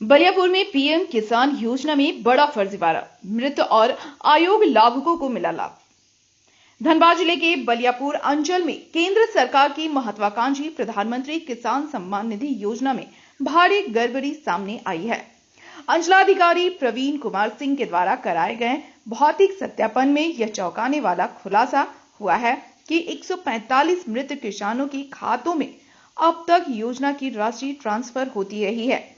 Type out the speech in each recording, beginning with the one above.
बलियापुर में पीएम किसान योजना में बड़ा फर्जीवाड़ा, मृत और आयोग लाभुकों को मिला लाभ। धनबाद जिले के बलियापुर अंचल में केंद्र सरकार की महत्वाकांक्षी प्रधानमंत्री किसान सम्मान निधि योजना में भारी गड़बड़ी सामने आई है। अंचलाधिकारी प्रवीण कुमार सिंह के द्वारा कराए गए भौतिक सत्यापन में यह चौंकाने वाला खुलासा हुआ है कि 145 मृत किसानों के खातों में अब तक योजना की राशि ट्रांसफर होती रही है।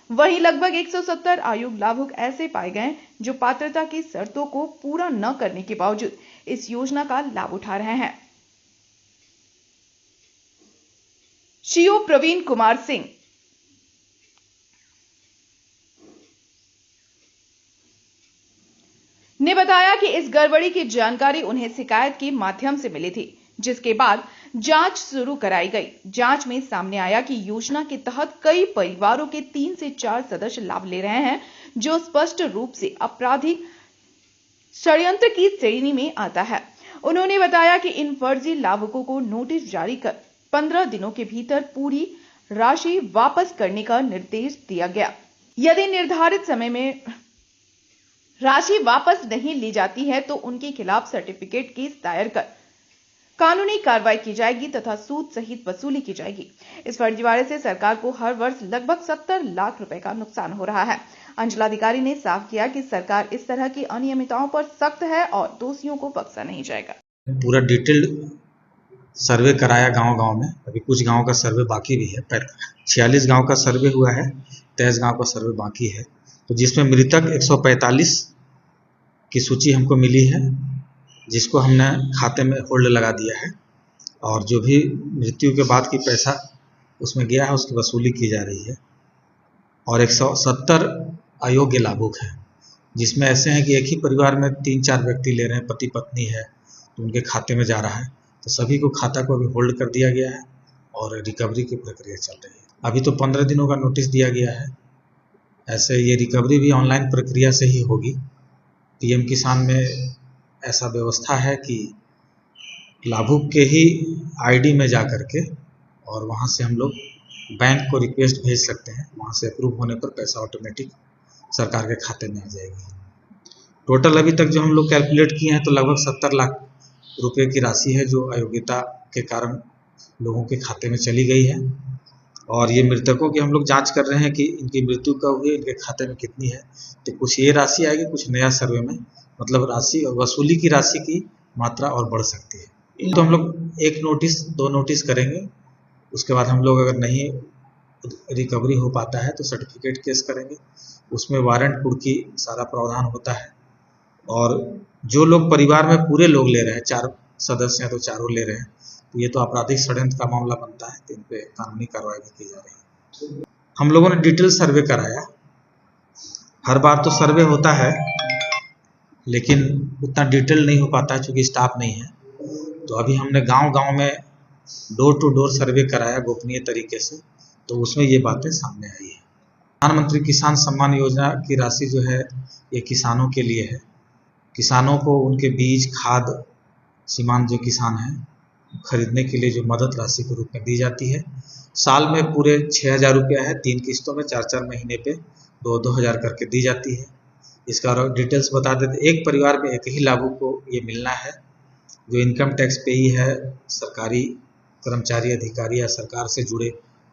वहीं लगभग 170 आयोग लाभुक ऐसे पाए गए जो पात्रता की शर्तों को पूरा न करने के बावजूद इस योजना का लाभ उठा रहे हैं। सीओ प्रवीण कुमार सिंह ने बताया कि इस गड़बड़ी की जानकारी उन्हें शिकायत के माध्यम से मिली थी, जिसके बाद जांच शुरू कराई गई। जांच में सामने आया कि योजना के तहत कई परिवारों के 3 से 4 सदस्य लाभ ले रहे हैं, जो स्पष्ट रूप से आपराधिक षड्यंत्र की श्रेणी में आता है। उन्होंने बताया कि इन फर्जी लाभुकों को नोटिस जारी कर 15 दिनों के भीतर पूरी राशि वापस करने का निर्देश दिया गया। यदि निर्धारित समय में राशि वापस नहीं ली जाती है तो उनके खिलाफ सर्टिफिकेट केस दायर कर कानूनी कार्रवाई की जाएगी तथा सूद सहित वसूली की जाएगी। इस फर्जीवाड़े से सरकार को हर वर्ष लगभग 70 लाख रुपए का नुकसान हो रहा है। अंचलाधिकारी ने साफ किया कि सरकार इस तरह की अनियमितताओं पर सख्त है और दोषियों को बख्शा नहीं जाएगा। पूरा डिटेल्ड सर्वे कराया गांव-गांव में। अभी कुछ गांव का सर्वे बाकी भी है। 46 गांव का सर्वे हुआ है, 23 गांव का सर्वे बाकी है। तो जिसमें मृतक 145 की सूची हमको मिली है, जिसको हमने खाते में होल्ड लगा दिया है, और जो भी मृत्यु के बाद की पैसा उसमें गया है उसकी वसूली की जा रही है। और 170 अयोग्य लाभुक हैं, जिसमें ऐसे हैं कि एक ही परिवार में 3-4 व्यक्ति ले रहे हैं, पति पत्नी है, तो उनके खाते में जा रहा है। तो सभी को खाता को अभी होल्ड कर दिया गया है और रिकवरी की प्रक्रिया चल रही है। अभी तो 15 दिनों का नोटिस दिया गया है। ऐसे ये रिकवरी भी ऑनलाइन प्रक्रिया से ही होगी। पीएम किसान में ऐसा व्यवस्था है कि लाभुक के ही आईडी में जा करके और वहाँ से हम लोग बैंक को रिक्वेस्ट भेज सकते हैं। वहाँ से अप्रूव होने पर पैसा ऑटोमेटिक सरकार के खाते में आ जाएगी। टोटल अभी तक जो हम लोग कैलकुलेट किए हैं तो लगभग 70 लाख रुपए की राशि है जो अयोग्यता के कारण लोगों के खाते में चली गई है। और ये मृतकों की हम लोग जांच कर रहे हैं कि इनकी मृत्यु कब हुई, इनके खाते में कितनी है। तो कुछ ये राशि आएगी, कुछ नया सर्वे में मतलब राशि और वसूली की राशि की मात्रा और बढ़ सकती है। तो हम लोग 1 नोटिस 2 नोटिस करेंगे। उसके बाद हम लोग अगर नहीं रिकवरी हो पाता है तो सर्टिफिकेट केस करेंगे। उसमें वारंट कुर्की सारा प्रावधान होता है। और जो लोग परिवार में पूरे लोग ले रहे हैं, 4 सदस्य हैं तो चारों ले रहे हैं, तो ये तो आपराधिक षड्यंत्र का मामला बनता है। तो इन पे कानूनी कार्रवाई भी की जा रही है। हम लोगों ने डिटेल सर्वे कराया। हर बार तो सर्वे होता है लेकिन उतना डिटेल नहीं हो पाता है क्योंकि स्टाफ नहीं है। तो अभी हमने गांव-गांव में डोर टू डोर सर्वे कराया गोपनीय तरीके से, तो उसमें ये बातें सामने आई है। प्रधानमंत्री किसान सम्मान योजना की राशि जो है ये किसानों के लिए है। किसानों को उनके बीज, खाद, सीमांत जो किसान हैं खरीदने के लिए जो मदद राशि के रूप में दी जाती है। साल में पूरे 6,000 रुपया है, 3 किस्तों में 4-4 महीने पे 2-2 हज़ार करके दी जाती है। इसका डिटेल्स बता देते। एक परिवार में एक ही लाभुक को ये मिलना है जो इनकम टैक्स पेयी है, सरकारी कर्मचारी, अधिकारी या सरकार से जुड़े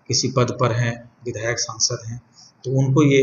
किसी पद पर हैं, विधायक, सांसद हैं, तो उनको ये